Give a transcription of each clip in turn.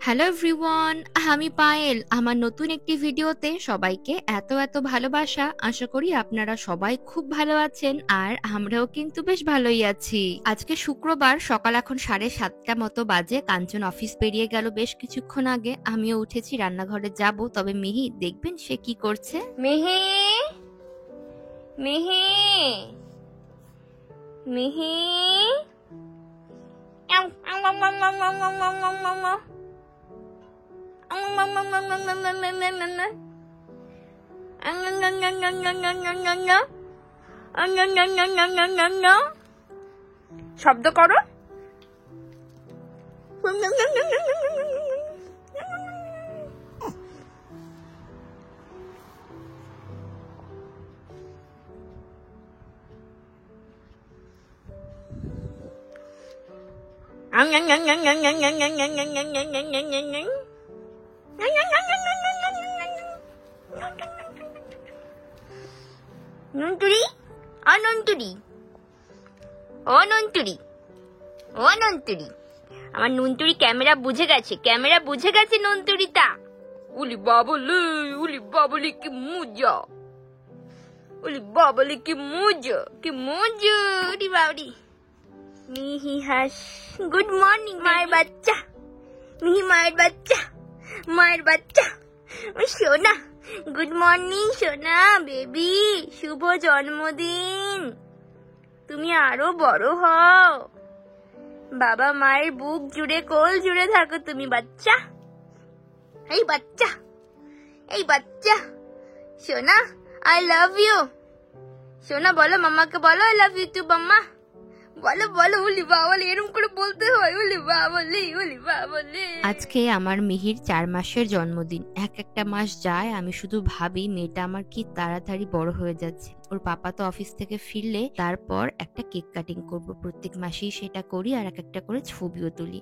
Hello everyone, আমি পায়েল। আমার নতুন একটি ভিডিওতে সবাইকে এত এত ভালোবাসা। আশা করি আপনারা সবাই খুব ভালো আছেন, আর আমরাও কিন্তু বেশ ভালোই আছি। আজকে শুক্রবার, সকাল এখন 7:30 মতো বাজে। কাঞ্চন অফিস বেরিয়ে গেল বেশ কিছুক্ষণ আগে। আমিও উঠেছি, রান্নাঘরে যাব। তবে মিহি দেখবেন সে কি করছে। মিহি, মিহি, মিহি, আউ, আউ, আউ, আউ, আউ, আউ, আউ, আউ, আউ, আউ, আউ। শব্দ করো। নুনটুরি, ও নুনটুরি, ও নুনটুরি, ও নুনটুরি। আমার নুনটুরি ক্যামেরা বুঝে গেছে, ক্যামেরা বুঝে গেছে নুনটুরিটা। উলি বাবলি, উলি বাবলি, কি মজা! উলি বাবলি, কি মজা, কি মজা! উলি বাবলি। মিহি হাস, গুড মর্নিং মায়ের বাচ্চা। মিহি মায়ের বাচ্চা, মায়ের বাচ্চা। ও সোনা, গুড মর্নিং সোনা বেবি। শুভ জন্মদিন, তুমি আরো বড় হও। বাবা মায়ের বুক জুড়ে, কোল জুড়ে থাকো তুমি বাচ্চা। এই বাচ্চা, এই বাচ্চা। সোনা, আই লাভ ইউ। সোনা বলো মামাকে, বলো আই লাভ ইউ টু মাম্মা। বলো বলো, উলি বাবলি, এরকম করে বলতে হয়। উলি বাবলি, উলি বাবলি। আজকে আমার মিহির 4 মাসের জন্মদিন। একটা মাস যায়, আমি শুধু ভাবি মেয়েটা আমার কি তাড়াতাড়ি বড় হয়ে যাচ্ছে। ওর পাপা তো অফিস থেকে ফিরলে তারপর একটা কেক কাটিং করব। প্রত্যেক মাসেই সেটা করি, আর একটা করে ছবিও তুলি।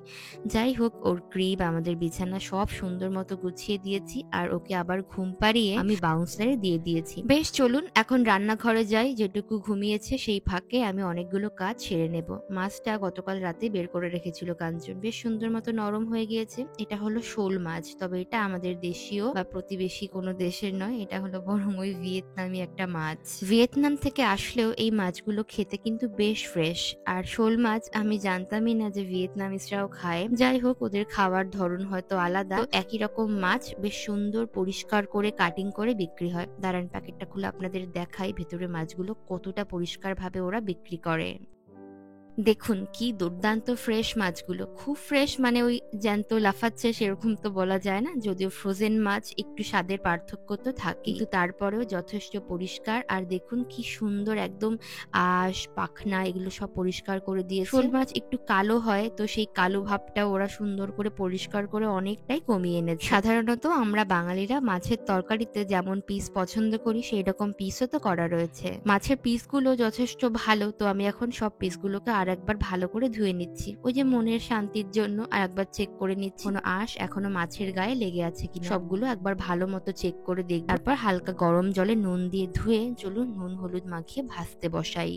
যাই হোক, ওর ক্রিব, আমাদের বিছানা সব সুন্দর মতো গুছিয়ে দিয়েছি, আর ওকে আবার ঘুম পাড়িয়ে আমি বাউন্সারে দিয়ে দিয়েছি। বেশ, চলুন এখন রান্নাঘরে যাই। যেটুকু ঘুমিয়েছে সেই ফাঁকে আমি অনেকগুলো কাজ সেরে নেব। মাছটা গতকাল রাতে বের করে রেখেছিল কাঞ্চন, বেশ সুন্দর মতো নরম হয়ে গিয়েছে। এটা হলো শোল মাছ, তবে এটা আমাদের দেশীয় বা প্রতিবেশী কোনো দেশের নয়। এটা হলো বরং ওই ভিয়েতনামি একটা মাছ। ভিয়েতনাম থেকে আসলেও এই মাছগুলো খেতে কিন্তু বেশ ফ্রেশ। আর শোল মাছ আমি জানতামই না যে ভিয়েতনামিসরাও খায়। যাই হোক, ওদের খাওয়ার ধরন হয়তো আলাদা। একই রকম মাছ বেশ সুন্দর পরিষ্কার করে কাটিং করে বিক্রি হয়। দাঁড়ান, প্যাকেটটা খুলে আপনাদের দেখাই ভেতরে মাছগুলো কতটা পরিষ্কার ভাবে ওরা বিক্রি করে। দেখুন কি দুর্দান্ত ফ্রেশ মাছগুলো, খুব ফ্রেশ। মানে ওই জ্যান্ত লাফাচ্ছে সেরকম তো বলা যায় না, যদিও ফ্রোজেন মাছ একটু স্বাদের পার্থক্য তো থাকে, কিন্তু তারপরেও যথেষ্ট পরিষ্কার। আর দেখুন কি সুন্দর, একদম আঁশ পাখনা এগুলো সব পরিষ্কার করে দিয়েছে। শোল মাছ একটু কালো হয়, তো সেই কালো ভাবটা ওরা সুন্দর করে পরিষ্কার করে অনেকটাই কমিয়ে এনেছে। সাধারণত আমরা বাঙালিরা মাছের তরকারিতে যেমন পিস পছন্দ করি, সেই রকম পিসও তো করা রয়েছে। মাছের পিসগুলো যথেষ্ট ভালো, তো আমি এখন সব পিসগুলোকে আর একবার ভালো করে ধুয়ে নিচ্ছি। ওই যে মনের শান্তির জন্য আর একবার চেক করে নিচ্ছি কোনো আঁশ এখনো মাছের গায়ে লেগে আছে কিনা। সবগুলো একবার ভালো মতো চেক করে দেখব, তারপর হালকা গরম জলে নুন দিয়ে ধুয়ে চলুন নুন হলুদ মাখিয়ে ভাজতে বসাই।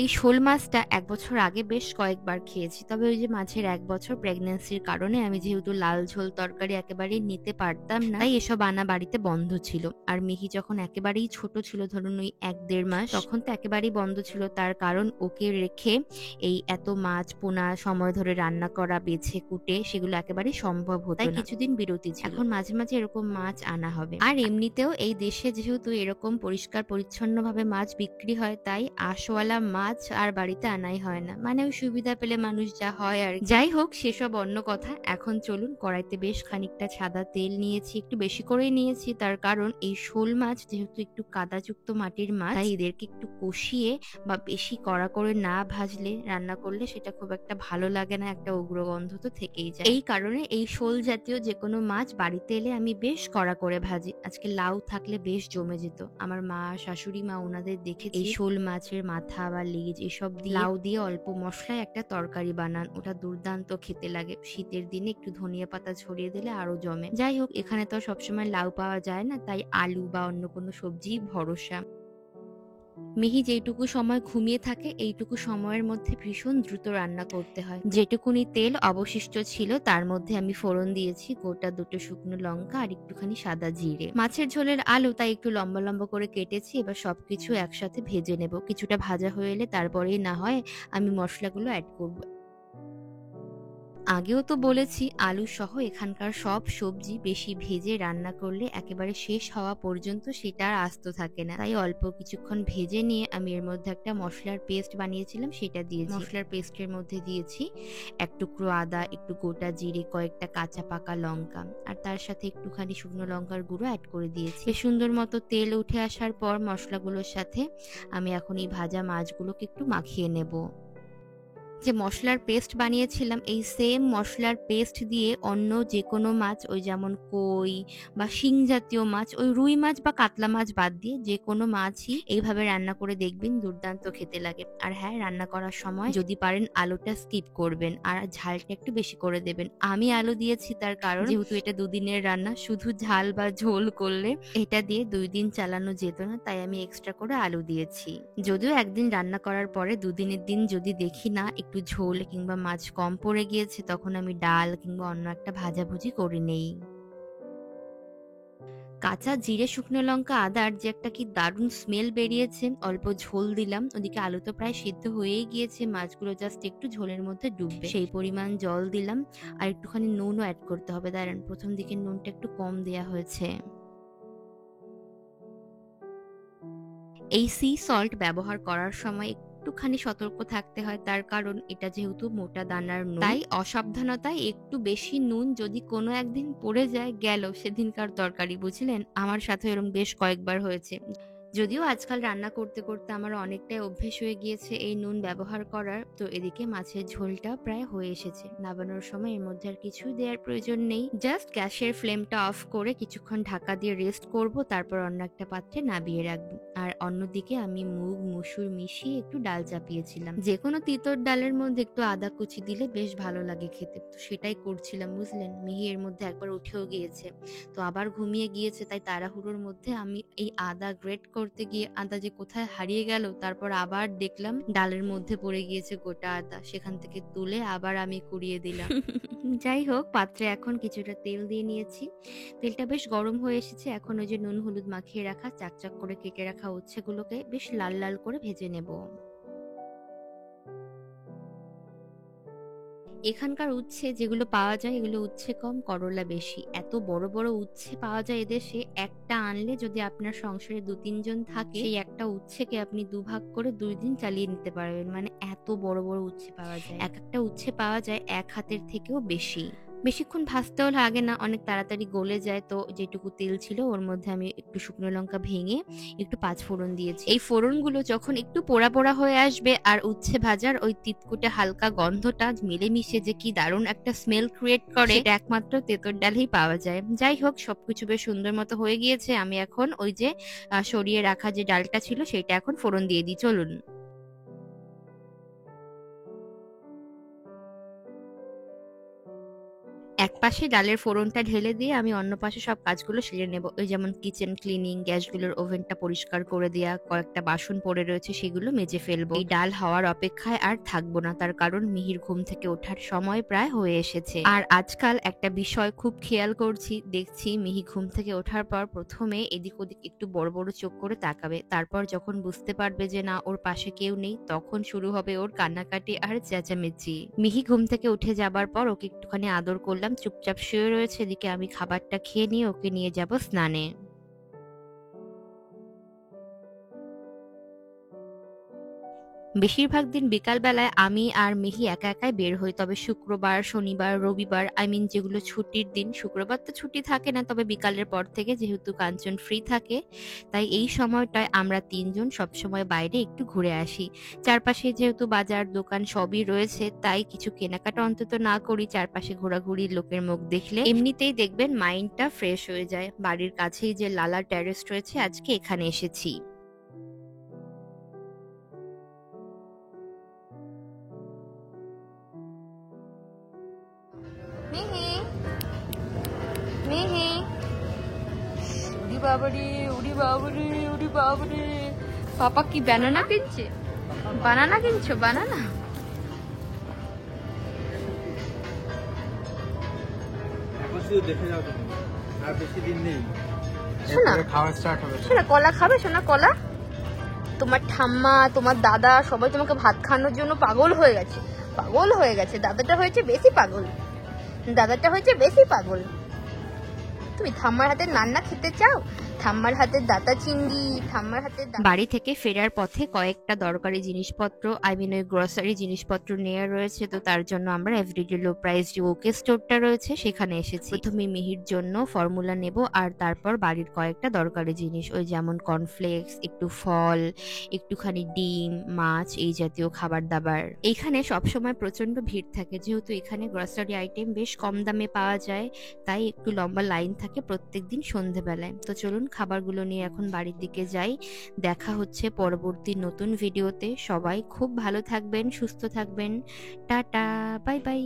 এই শোল মাছটা 1 বছর আগে বেশ কয়েকবার খেয়েছি, তবে ওই যে মাঝের 1 বছর প্রেগন্যান্সির কারণে আমি যেহেতু লাল ঝোল তরকারি একেবারেই নিতে পারতাম না, তাই এসব আনা বাড়িতে বন্ধ ছিল। আর মিহি যখন একেবারেই ছোট ছিল, ধরুন ওই 1-1.5 মাস, তখন তো একেবারেই বন্ধ ছিল। তার কারণ ওকে রেখে এই এত মাছ পোনা সময় ধরে রান্না করা, বেছে কুটে সেগুলো একেবারেই সম্ভব হতো না, তাই কিছুদিন বিরতি ছিল। এখন মাঝে মাঝে এরকম মাছ আনা হবে। আর এমনিতেও এই দেশে যেহেতু এরকম পরিষ্কার পরিচ্ছন্ন ভাবে মাছ বিক্রি হয়, তাই আঁশওয়ালা মাছ আর বাড়িতে আনাই হয় না। মানে ওই সুবিধা পেলে মানুষ যা হয় আর। যাই হোক, সেসব অন্য কথা। এখন চলুন, কড়াইতে বেশ খানিকটা সাদা তেল নিয়েছি, একটু বেশি করেই নিয়েছি। তার কারণ এই শোল মাছ যেহেতু একটু কাদাযুক্ত মাটির মাছ, তাই এদেরকে একটু কষিয়ে বা বেশি কড়া করে না ভাজলে, রান্না করলে সেটা খুব একটা ভালো লাগে না, একটা উগ্র গন্ধ তো থেকেই যায়। এই কারণে এই শোল জাতীয় যে কোনো মাছ বাড়িতে এলে আমি বেশ কড়া করে ভাজি। আজকে লাউ থাকলে বেশ জমে যেত। আমার মা, শাশুড়ি মা, ওনাদের দেখে এই শোল মাছের মাথা বা লেজ এসব দিয়ে লাউ দিয়ে অল্প মশলায় একটা তরকারি বানান, ওটা দুর্দান্ত খেতে লাগে। শীতের দিনে একটু ধনিয়া পাতা ছড়িয়ে দিলে আরো জমে। যাই হোক, এখানে তো সবসময় লাউ পাওয়া যায় না, তাই আলু বা অন্য কোনো সবজি ভরসা। মিহি যেইটুকু সময় ঘুমিয়ে থাকে এইটুকু সময়ের মধ্যে ভীষণ দ্রুত রান্না করতে হয়। যেটুকুনি তেল অবশিষ্ট ছিল তার মধ্যে আমি ফোড়ন দিয়েছি গোটা 2টো শুকনো লঙ্কা আর একটুখানি সাদা জিরে। মাছের ঝোলের আলু তাই একটু লম্বা লম্বা করে কেটেছি। এবার সবকিছু একসাথে ভেজে নেব। কিছুটা ভাজা হয়ে এলে তারপরেই না হয় আমি মশলাগুলো অ্যাড করব। আগেও তো বলেছি আলু সহ এখানকার সব সবজি বেশি ভেজে রান্না করলে একেবারে শেষ হওয়া পর্যন্ত সেটা আর আস্ত থাকে না। তাই অল্প কিছুক্ষণ ভেজে নিয়ে আমি এর মধ্যে একটা মশলার পেস্ট বানিয়েছিলাম সেটা দিয়েছি। মশলার পেস্টের মধ্যে দিয়েছি এক টুকরো আদা, একটু গোটা জিরে, কয়েকটা কাঁচা পাকা লঙ্কা আর তার সাথে একটুখানি শুকনো লঙ্কার গুঁড়ো অ্যাড করে দিয়েছি। বেশ সুন্দর মতো তেল উঠে আসার পর মশলাগুলোর সাথে আমি এখন এই ভাজা মাছগুলোকে একটু মাখিয়ে নেব। যে মশলার পেস্ট বানিয়েছিলাম এই সেম মশলার পেস্ট দিয়ে অন্য যে কোনো মাছ, ওই যেমন কই বা শিং জাতীয় মাছ, ওই রুই মাছ বা কাতলা মাছ বাদ দিয়ে যে কোনো মাছই এইভাবে রান্না করে দেখবেন, দুর্দান্ত খেতে লাগে। আর হ্যাঁ, রান্না করার সময় যদি পারেন আলুটা স্কিপ করবেন আর ঝালটা একটু বেশি করে দেবেন। আমি আলু দিয়েছি তার কারণ যেহেতু এটা 2 দিনের রান্না, শুধু ঝাল বা ঝোল করলে এটা দিয়ে 2 দিন চালানো যেত না, তাই আমি এক্সট্রা করে আলু দিয়েছি। যদিও একদিন রান্না করার পরে 2 দিনের দিন যদি দেখি না একটু ঝোল কিংবা মাছ কম পড়ে গিয়েছে, তখন আমি ডাল কিংবা অন্য একটা ভাজাভুজি করে নেই। কাঁচা জিরে, শুকনো লঙ্কা, আদার যে একটা কি দারুণ স্মেল বেরিয়েছে। অল্প ঝোল দিলাম, ওদিকে আলু তো প্রায় সিদ্ধ হয়েই গিয়েছে, মাছগুলো জাস্ট একটু ঝোলের মধ্যে ডুববে সেই পরিমাণ জল দিলাম। আর একটুখানি নুনও অ্যাড করতে হবে, দাঁড়ান প্রথম দিকে নুনটা একটু কম দেয়া হয়েছে। এই সি সল্ট ব্যবহার করার সময় একটুখানি সতর্ক থাকতে হয়, তার কারণ এটা যেহেতু মোটা দানার নুন, তাই অসাবধানতায় একটু বেশি নুন যদি কোনো একদিন পড়ে যায়, গেল সেদিনকার তরকারি, বুঝলেন? আমার সাথে এরকম বেশ কয়েকবার হয়েছে। যদিও আজকাল রান্না করতে করতে আমার অনেকটাই অভ্যেস হয়ে গিয়েছে এই নুন ব্যবহার করার। তো এদিকে মাছের ঝোলটা প্রায় হয়ে এসেছে। নামানোর সময় এর মধ্যে আর কিছুই দেওয়ার প্রয়োজন নেই, জাস্ট গ্যাসের ফ্লেমটা অফ করে কিছুক্ষণ ঢাকা দিয়ে রেস্ট করব, তারপর অন্য একটা পাত্রে নামিয়ে রাখবো। আর অন্যদিকে আমি মুগ মসুর মিশিয়ে একটু ডাল চাপিয়েছিলাম। যে কোনো তিতর ডালের মধ্যে একটু আদা কুচি দিলে বেশ ভালো লাগে খেতে, তো সেটাই করছিলাম, বুঝলেন? মিহি এর মধ্যে একবার উঠেও গিয়েছে, তো আবার ঘুমিয়ে গিয়েছে, তাই তাড়াহুড়োর মধ্যে আমি এই আদা গ্রেট করতে গিয়ে আদা যে কোথায় হারিয়ে গেল, তারপর আবার দেখলাম ডালের মধ্যে পড়ে গিয়েছে গোটা আদা, সেখান থেকে তুলে আবার আমি কুড়িয়ে দিলাম। যাই হোক, পাত্রে এখন কিছুটা তেল দিয়ে নিয়েছি, তেলটা বেশ গরম হয়ে এসেছে। এখন ওই যে নুন হলুদ মাখিয়ে রাখা চাকচাক করে কেটে রাখা উচ্ছেগুলোকে বেশ লাল লাল করে ভেজে নেব। এখানকার উচ্ছে যেগুলো পাওয়া যায়, এগুলো উচ্ছে কম করলা বেশি। এত বড় বড় উচ্ছে পাওয়া যায় এদেশে, একটা আনলে যদি আপনার সংসারে 2-3 জন থাকে, সেই একটা উচ্ছেকে আপনি দুভাগ করে 2 দিন চালিয়ে নিতে পারবেন। মানে এত বড় বড় উচ্ছে পাওয়া যায়, এক একটা উচ্ছে পাওয়া যায় 1 হাতের থেকেও বেশি। বেশিক্ষণ ভাজতেও লাগে না, অনেক তাড়াতাড়ি গলে যায়। তো যেটুকু তেল ছিল ওর মধ্যে আমি একটু শুকনো লঙ্কা ভেঙে একটু 5 ফোড়ন দিয়েছি। এই ফোড়নগুলো যখন একটু পোড়া পোড়া হয়ে আসবে আর উচ্ছে ভাজার ওই তিতকুটে হালকা গন্ধটা মিলেমিশে যে কি দারুণ একটা স্মেল ক্রিয়েট করে, সেটা একমাত্র তেঁতুল ডালেই পাওয়া যায়। যাই হোক, সবকিছু বেশ সুন্দর মতো হয়ে গিয়েছে। আমি এখন ওই যে সরিয়ে রাখা যে ডালটা ছিল সেটা এখন ফোড়ন দিয়ে দিই, চলুন। এক পাশে ডালের ফোড়নটা ঢেলে দিয়ে আমি অন্য পাশে সব কাজগুলো সেরে নেব। ওই যেমন কিচেন ক্লিনিং, গ্যাসগুলোর ওভেনটা পরিষ্কার করে দেয়া, কয়েকটা বাসন পড়ে রয়েছে সেগুলো মেজে ফেলবো। এই ডাল হওয়ার অপেক্ষায় আর থাকবো না, তার কারণ মিহির ঘুম থেকে ওঠার সময় প্রায় হয়ে এসেছে। আর আজকাল একটা বিষয় খুব খেয়াল করছি, দেখছি মিহি ঘুম থেকে ওঠার পর প্রথমে এদিক ওদিক একটু বড় বড় চোখ করে তাকাবে, তারপর যখন বুঝতে পারবে যে না ওর পাশে কেউ নেই, তখন শুরু হবে ওর কান্নাকাটি আর চেঁচামেচি। মিহি ঘুম থেকে উঠে যাবার পর ওকে একটুখানি আদর করলাম, চুপচাপ শুয়ে রয়েছে। এদিকে আমি খাবারটা খেয়ে নিয়ে ওকে নিয়ে যাব স্নানে। বেশিরভাগ দিন বিকাল বেলায় আমি আর মিহি একা একাই বের হই, তবে শুক্রবার, শনিবার, রবিবার, যেগুলো ছুটির দিন, শুক্রবার তো ছুটি থাকে না, তবে বিকালের পর থেকে যেহেতু কাঞ্চন ফ্রি থাকে, তাই এই সময়টায় আমরা 3 জন সবসময় বাইরে একটু ঘুরে আসি। চারপাশে যেহেতু বাজার দোকান সবই রয়েছে, তাই কিছু কেনাকাটা অন্তত না করি, চারপাশে ঘোরাঘুরি, লোকের মুখ দেখলে এমনিতেই দেখবেন মাইন্ডটা ফ্রেশ হয়ে যায়। বাড়ির কাছেই যে লালা টেরেস রয়েছে, আজকে এখানে এসেছি। মিহি, মিহি, উড়ি বাবারে, উড়ি বাবারে, উড়ি বাবারে, পাপা কি বানানা কিনছে? বানানা কিনছো? বানানা এখন শুধু দেখে যাও তুমি, আর বেশি দিন নেই, শোনা এরপরে খাওয়া স্টার্ট হবে। শোনা, কলা খাবে শোনা? কলা, তোমার ঠাম্মা তোমার দাদা সবাই তোমাকে ভাত খাওয়ানোর জন্য পাগল হয়ে গেছে, পাগল হয়ে গেছে। দাদাটা হয়েছে বেশি পাগল, দাদাটা হয়েছে বেশি পাগল। তুমি ঠাম্মার হাতের রান্না খেতে চাও? ঠাম্মার হাতের দাতা চিংড়ি, ঠাম্মার হাতের বাড়ি থেকে ফেরার পথে কয়েকটা দরকারি জিনিসপত্র, আই মিন ওই গ্রসারি জিনিসপত্র নেওয়া রয়েছে, তো তার জন্য আমরা এভরিডে লো প্রাইস যে ওকে স্টোরটা রয়েছে সেখানে এসেছি। প্রথমে মিহির জন্য ফর্মুলা নেব, আর তারপর বাড়ির কয়েকটা দরকারি জিনিস, ওই যেমন কর্নফ্লেক্স, একটু ফল, একটুখানি ডিম, মাছ, এই জাতীয় খাবার দাবার। এইখানে সবসময় প্রচন্ড ভিড় থাকে, যেহেতু এখানে গ্রসারি আইটেম বেশ কম দামে পাওয়া যায়, তাই একটু লম্বা লাইন থাকে প্রত্যেকদিন সন্ধেবেলায়। তো চলুন খাবারগুলো নিয়ে এখন বাড়ির দিকে যাই। দেখা হচ্ছে পরবর্তী নতুন ভিডিওতে। সবাই খুব ভালো থাকবেন, সুস্থ থাকবেন। Tata, bye bye.